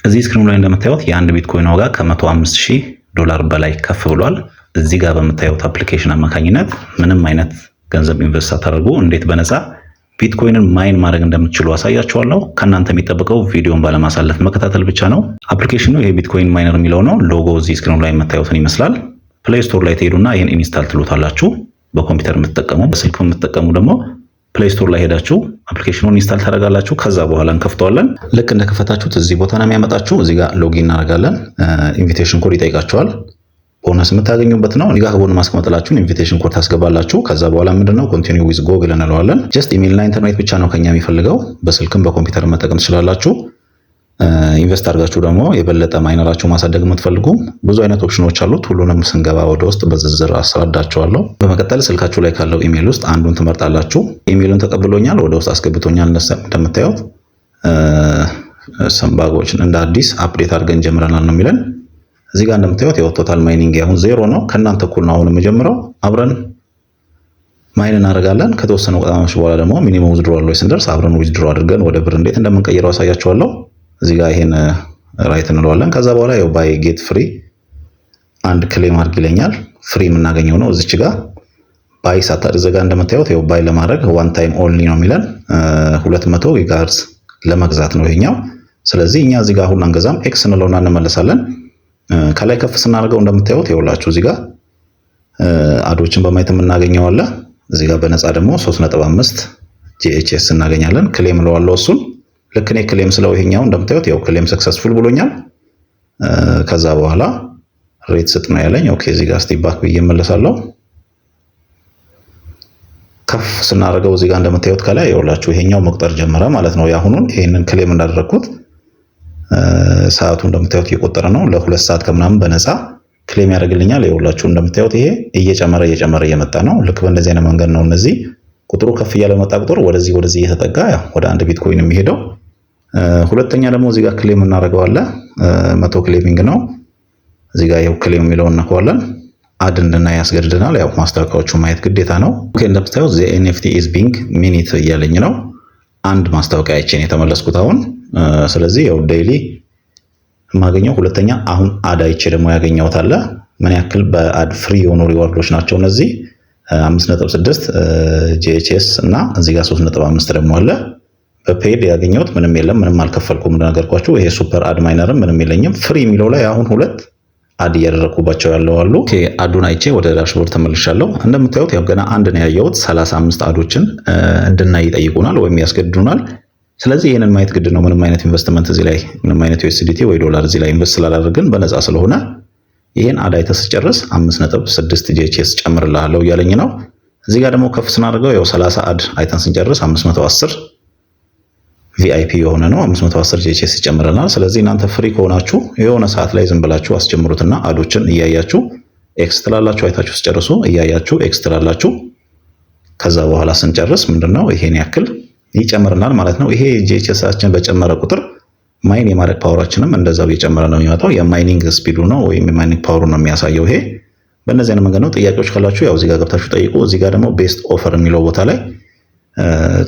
እዚህ ስክሪኑ ላይ እንደምታዩት የአንድ ቢትኮይን ዋጋ $105,000 በላይ ከፍ ብሏል። እዚህ ጋር በምታዩት አፕሊኬሽን አማካኝነት ምንም አይነት ገንዘብ ኢንቨስት ሳታደርጉ እንዴት በነፃ ቢትኮይንን ማይን ማድረግ እንደምትችሉ አሳያችኋለሁ። ከእናንተ የሚጠበቀው ቪዲዮን ባለማሳለፍ መከታተል ብቻ ነው። አፕሊኬሽኑ ይሄ ቢትኮይን ማይነር የሚለው ነው። ሎጎ እዚህ ስክሪኑ ላይ የምታዩትን ይመስላል። ፕሌይ ስቶር ላይ ትሄዱና ይሄን ኢንስታል ትሉታላችሁ። በኮምፒውተር የምትጠቀሙ፣ በስልክ የምትጠቀሙ ደግሞ ፕሌይ ስቶር ላይ ሄዳችሁ አፕሊኬሽኑን ኢንስታል ታደርጋላችሁ። ከዛ በኋላ እንከፍተዋለን። ልክ እንደከፈታችሁት እዚህ ቦታ ነው የሚያመጣችሁ። እዚህ ጋር ሎጊን እናደርጋለን። ኢንቪቴሽን ኮድ ይጠይቃችኋል። ቦነስ የምታገኙበት ነው። እዚህ ጋር ከጎን ማስቀመጥላችሁን ኢንቪቴሽን ኮድ ታስገባላችሁ። ከዛ በኋላ ምንድነው ኮንቲኒው ዊዝ ጎግል እንለዋለን። ጀስት ኢሜይልና ኢንተርኔት ብቻ ነው ከኛ የሚፈልገው። በስልክም በኮምፒውተር መጠቀም ትችላላችሁ። ኢንቨስት አድርጋችሁ ደግሞ የበለጠ ማይነራችሁ ማሳደግ የምትፈልጉ ብዙ አይነት ኦፕሽኖች አሉት። ሁሉንም ስንገባ ወደ ውስጥ በዝርዝር አስረዳችኋለሁ። በመቀጠል ስልካችሁ ላይ ካለው ኢሜይል ውስጥ አንዱን ትመርጣላችሁ። ኢሜይሉን ተቀብሎኛል፣ ወደ ውስጥ አስገብቶኛል። እንደምታዩት ሰምባጎችን እንደ አዲስ አፕዴት አድርገን ጀምረናል ነው የሚለን። እዚህ ጋር እንደምታዩት ያው ቶታል ማይኒንግ አሁን 0 ነው። ከእናንተ እኩል ነው አሁን የምጀምረው። አብረን ማይን እናደርጋለን። ከተወሰኑ ቀናቶች በኋላ ደግሞ ሚኒመም ዊዝድሮዋል ላይ ስንደርስ አብረን ዊዝድሮ አድርገን ወደ ብር እንዴት እንደምንቀይረው አሳያችኋለሁ። እዚህ ጋር ይሄን ራይት እንለዋለን። ከዛ በኋላ ያው ባይ ጌት ፍሪ አንድ ክሌም አድርግ ይለኛል። ፍሪ የምናገኘው ነው። እዚች ጋር ባይ ሳታደርዘጋ እንደምታዩት ያው ባይ ለማድረግ ዋን ታይም ኦንሊ ነው የሚለን 200 ጊጋሄርዝ ለመግዛት ነው ይሄኛው። ስለዚህ እኛ እዚህ ጋር አሁን አንገዛም። ኤክስ እንለውና እንመለሳለን። ከላይ ከፍ ስናደርገው እንደምታዩት ይኸውላችሁ እዚህ ጋር አዶችን በማየት የምናገኘው አለ። እዚህ ጋር በነፃ ደግሞ 3.5 ጂኤችኤስ እናገኛለን። ክሌም እለዋለሁ እሱን። ልክ እኔ ክሌም ስለው ይሄኛው እንደምታዩት ያው ክሌም ሰክሰስፉል ብሎኛል። ከዛ በኋላ ሬት ስጥ ነው ያለኝ። ኦኬ እዚህ ጋር ስቴፕ ባክ ብዬ እመለሳለሁ። ከፍ ስናደርገው እዚህ ጋር እንደምታዩት ከላይ ይኸውላችሁ ይሄኛው መቁጠር ጀመረ ማለት ነው። ያሁኑን ይሄንን ክሌም እንዳደረኩት ሰዓቱ እንደምታዩት እየቆጠረ ነው። ለ2 ሰዓት ከምናምን በነፃ ክሌም ያደርግልኛል። ይኸውላችሁ እንደምታዩት ይሄ እየጨመረ እየመጣ ነው። ልክ በእንደዚህ አይነት መንገድ ነው እነዚህ ቁጥሩ ከፍ እያለ መጣ ቁጥር ወደዚህ እየተጠጋ ወደ አንድ ቢትኮይን የሚሄደው። ሁለተኛ ደግሞ እዚህ ጋር ክሌም እናደርገዋለን። 100 ክሌሚንግ ነው። እዚህ ጋር ይኸው ክሌም የሚለውን እናከዋለን። አድ እንድናይ ያስገድደናል። ያው ማስታወቂያዎቹ ማየት ግዴታ ነው። ኦኬ እንደምታዩት the NFT is being minted እያለኝ ነው። አንድ ማስታወቂያ አይቼን የተመለስኩት አሁን። ስለዚህ ያው ዴይሊ የማገኘው ሁለተኛ አሁን አድ አይቼ ደግሞ ያገኘሁት አለ። ምን ያክል በአድ ፍሪ የሆኑ ሪዋርዶች ናቸው እነዚህ 5.6 ጂኤችኤስ እና እዚህ ጋር 3.5 ደግሞ አለ። በፔድ ያገኘሁት ምንም የለም፣ ምንም አልከፈልኩም እንደነገርኳችሁ። ይሄ ሱፐር አድ ማይነርም ምንም የለኝም። ፍሪ የሚለው ላይ አሁን 2 አድ እያደረኩባቸው ያለው አሉ። ኦኬ አዱን አይቼ ወደ ዳሽቦርድ ተመልሻለሁ። እንደምታዩት ያው ገና አንድ ነው ያየሁት። 35 አዶችን እንድናይ ይጠይቁናል ወይም ያስገድዱናል። ስለዚህ ይሄንን ማየት ግድ ነው። ምንም አይነት ኢንቨስትመንት እዚህ ላይ ምንም አይነት USDT ወይ ዶላር እዚህ ላይ ኢንቨስት ስላላደረግን በነፃ ስለሆነ ይሄን አድ አይተህ ስጨርስ 5.6 ጂኤችኤስ ጨምርልሃለሁ እያለኝ ነው። እዚህ ጋር ደግሞ ከፍ ስናደርገው ያው 30 አድ አይተን ስንጨርስ 510 ቪአይፒ የሆነ ነው 510 ጂኤችኤስ ይጨምረናል። ስለዚህ እናንተ ፍሪ ከሆናችሁ የሆነ ሰዓት ላይ ዝም ብላችሁ አስጀምሩትና አዶችን እያያችሁ ኤክስ ትላላችሁ። አይታችሁ ስጨርሱ እያያችሁ ኤክስ ትላላችሁ። ከዛ በኋላ ስንጨርስ ምንድነው ይሄን ያክል ይጨምርናል ማለት ነው። ይሄ ጂኤችኤሳችን በጨመረ ቁጥር ማይን የማድረግ ፓወራችንም እንደዛው እየጨመረ ነው የሚመጣው። የማይኒንግ ስፒዱ ነው ወይም የማይኒንግ ፓወሩ ነው የሚያሳየው። ይሄ በእነዚህ አይነት መንገድ ነው። ጥያቄዎች ካላችሁ ያው እዚህ ጋር ገብታችሁ ጠይቁ። እዚህ ጋር ደግሞ ቤስት ኦፈር የሚለው ቦታ ላይ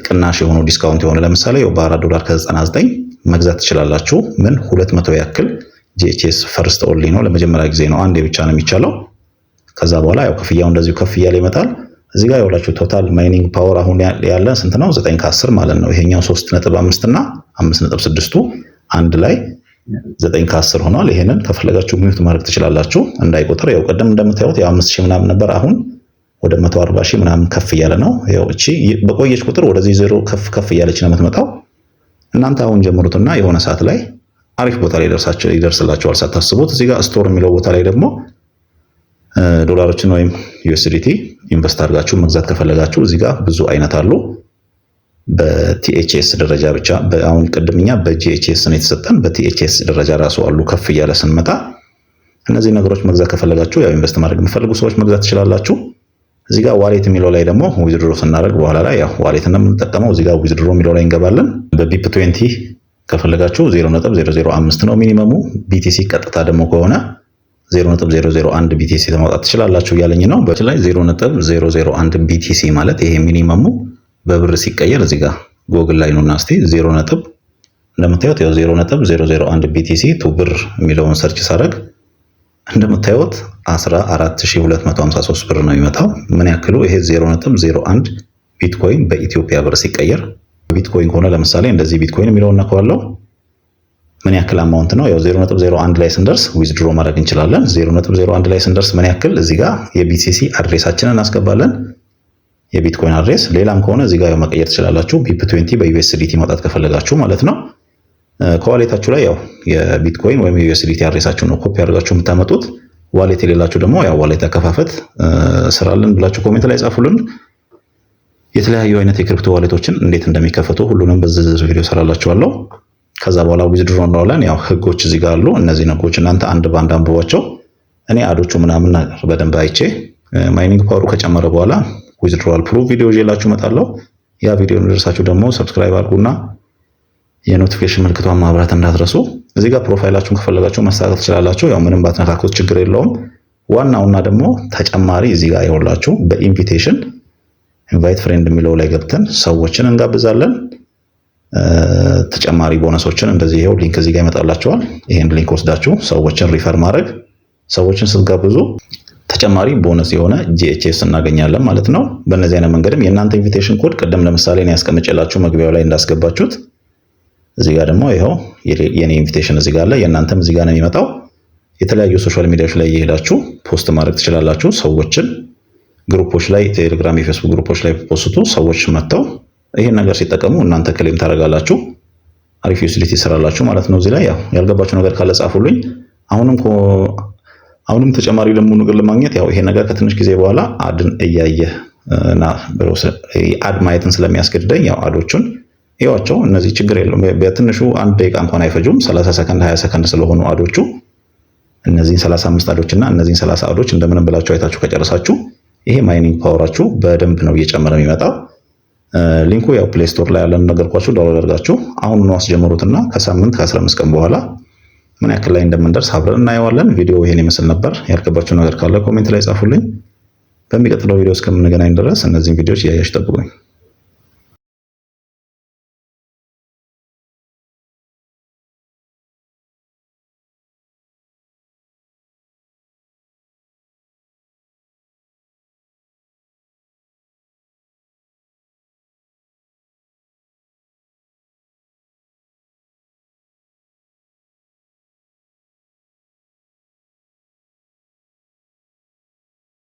ቅናሽ የሆኑ ዲስካውንት የሆነ ለምሳሌ $4 ከ99 መግዛት ትችላላችሁ። ምን 200 ያክል ጂኤችኤስ ፈርስት ኦንሊ ነው። ለመጀመሪያ ጊዜ ነው፣ አንዴ ብቻ ነው የሚቻለው። ከዛ በኋላ ያው ክፍያው እንደዚሁ ከፍ እያለ ይመጣል። እዚህ ጋር ያውላችሁ ቶታል ማይኒንግ ፓወር አሁን ያለ ስንት ነው? 9 ከ10 ማለት ነው። ይሄኛው 3.5 እና 5.6ቱ አንድ ላይ 9 ከ10 ሆኗል። ይሄንን ከፈለጋችሁ ሚዩት ማድረግ ትችላላችሁ እንዳይቆጥር። ያው ቀደም እንደምታዩት ያው 5000 ምናምን ነበር፣ አሁን ወደ 140000 ምናምን ከፍ እያለ ነው። ያው እቺ በቆየች ቁጥር ወደዚህ ዜሮ ከፍ እያለች ነው የምትመጣው። እናንተ አሁን ጀምሩትና የሆነ ሰዓት ላይ አሪፍ ቦታ ላይ ይደርስላችኋል ሳታስቡት። እዚህ ጋር ስቶር የሚለው ቦታ ላይ ደግሞ ዶላሮችን ወይም USDT ኢንቨስት አድርጋችሁ መግዛት ከፈለጋችሁ እዚህ ጋር ብዙ አይነት አሉ። በቲኤችኤስ ደረጃ ብቻ አሁን ቅድምኛ በጂኤችኤስ ነው የተሰጠን፣ በቲኤችኤስ ደረጃ ራሱ አሉ። ከፍ እያለ ስንመጣ እነዚህ ነገሮች መግዛት ከፈለጋችሁ ያው ኢንቨስት ማድረግ የምትፈልጉ ሰዎች መግዛት ትችላላችሁ። እዚህ ጋር ዋሌት የሚለው ላይ ደግሞ ዊዝድሮ ስናደርግ በኋላ ላይ ያው ዋሌት ነው የምንጠቀመው። እዚህ ጋር ዊዝድሮ የሚለው ላይ እንገባለን። በቢፕ 20 ከፈለጋችሁ 0.005 ነው ሚኒመሙ። ቢቲሲ ቀጥታ ደግሞ ከሆነ 0.001 ቢቲሲ ማውጣት ትችላላችሁ እያለኝ ነው። በተለይ 0.001 ቢቲሲ ማለት ይሄ ሚኒመሙ በብር ሲቀየር እዚህ ጋር ጎግል ላይ ነውና እስቲ እንደምታዩት ያው 0.001 BTC ቱ ብር የሚለውን ሰርች ሳደርግ እንደምታዩት 14253 ብር ነው የሚመጣው። ምን ያክሉ ይሄ 0.01 ቢትኮይን በኢትዮጵያ ብር ሲቀየር ቢትኮይን ከሆነ ለምሳሌ እንደዚህ ቢትኮይን የሚለውን ነካዋለሁ። ምን ያክል አማውንት ነው? ያው 0.01 ላይ ስንደርስ ዊዝድሮ ማድረግ እንችላለን። 0.01 ላይ ስንደርስ ምን ያክል እዚህ ጋር የቢቲሲ አድሬሳችንን እናስገባለን፣ የቢትኮይን አድሬስ። ሌላም ከሆነ እዚህ ጋር መቀየር ትችላላችሁ፣ BIP20 በዩኤስዲቲ ማውጣት ከፈለጋችሁ ማለት ነው። ከዋሌታችሁ ላይ ያው የቢትኮይን ወይም የዩኤስዲቲ አድሬሳችሁን ነው ኮፒ አድርጋችሁ የምታመጡት። ዋሌት የሌላችሁ ደግሞ ያው ዋሌት አከፋፈት ስራልን ብላችሁ ኮሜንት ላይ ጻፉልን። የተለያዩ አይነት የክሪፕቶ ዋሌቶችን እንዴት እንደሚከፈቱ ሁሉንም በዝርዝር ቪዲዮ ሰራላችኋለሁ። ከዛ በኋላ ዊዝድሮ እንለዋለን። ያው ህጎች እዚህ ጋር አሉ። እነዚህ ህጎች እናንተ አንድ ባንድ አንብቧቸው። እኔ አዶቹ ምናምን በደንብ አይቼ ማይኒንግ ፓወሩ ከጨመረ በኋላ ዊዝድሮዋል ፕሩፍ ቪዲዮ ይዤላችሁ እመጣለሁ። ያ ቪዲዮ እንደደረሳችሁ ደግሞ ሰብስክራይብ አድርጉና የኖቲፊኬሽን ምልክቷን ማብራት እንዳትረሱ። እዚህ ጋር ፕሮፋይላችሁን ከፈለጋችሁ ማስተካከል ትችላላችሁ። ያው ምንም ባትነካኩት ችግር የለውም። ዋናውና ደግሞ ተጨማሪ እዚህ ጋር ይኸውላችሁ በኢንቪቴሽን ኢንቫይት ፍሬንድ የሚለው ላይ ገብተን ሰዎችን እንጋብዛለን። ተጨማሪ ቦነሶችን እንደዚህ ይሄው ሊንክ እዚህ ጋር ይመጣላችኋል። ይሄን ሊንክ ወስዳችሁ ሰዎችን ሪፈር ማድረግ፣ ሰዎችን ስትጋብዙ ተጨማሪ ቦነስ የሆነ GHS እናገኛለን ማለት ነው። በእነዚህ አይነት መንገድም የእናንተ ኢንቪቴሽን ኮድ ቅድም ለምሳሌ እኔ ያስቀምጬላችሁ መግቢያው ላይ እንዳስገባችሁት እዚህ ጋር ደግሞ ይሄው የኔ ኢንቪቴሽን እዚህ ጋር አለ። የእናንተም እዚህ ጋር ነው የሚመጣው። የተለያዩ ሶሻል ሚዲያዎች ላይ እየሄዳችሁ ፖስት ማድረግ ትችላላችሁ። ሰዎችን ግሩፖች ላይ ቴሌግራም፣ የፌስቡክ ግሩፖች ላይ ፖስቱ ሰዎች መጥተው ይሄን ነገር ሲጠቀሙ እናንተ ክሌም ታደርጋላችሁ። አሪፍ ዩቲሊቲ ይሰራላችሁ ማለት ነው። እዚህ ላይ ያው ያልገባችሁ ነገር ካለ ጻፉልኝ። አሁንም ተጨማሪ ደግሞ ነገር ለማግኘት ያው ይሄ ነገር ከትንሽ ጊዜ በኋላ አድን እያየና አድ ማየትን ስለሚያስገድደኝ ያው አዶቹን ይዋቸው። እነዚህ ችግር የለውም። በትንሹ 1 ደቂቃ እንኳን አይፈጁም። 30 ሰከንድ 20 ሰከንድ ስለሆኑ አዶቹ እነዚህን 35 አዶች እና እነዚህን 30 አዶች እንደምንም ብላችሁ አይታችሁ ከጨረሳችሁ ይሄ ማይኒንግ ፓወራችሁ በደንብ ነው እየጨመረ የሚመጣው። ሊንኩ ያው ፕሌይ ስቶር ላይ ያለን ነገርኳችሁ። ዳውንሎድ አድርጋችሁ አሁን ነው አስጀምሩትና ከሳምንት ከ15 ቀን በኋላ ምን ያክል ላይ እንደምንደርስ አብረን እናየዋለን። ቪዲዮ ይሄን ይመስል ነበር። ያልገባችሁ ነገር ካለ ኮሜንት ላይ ጻፉልኝ። በሚቀጥለው ቪዲዮ እስከምንገናኝ ድረስ እነዚህን ቪዲዮዎች እያያችሁ ጠብቁኝ።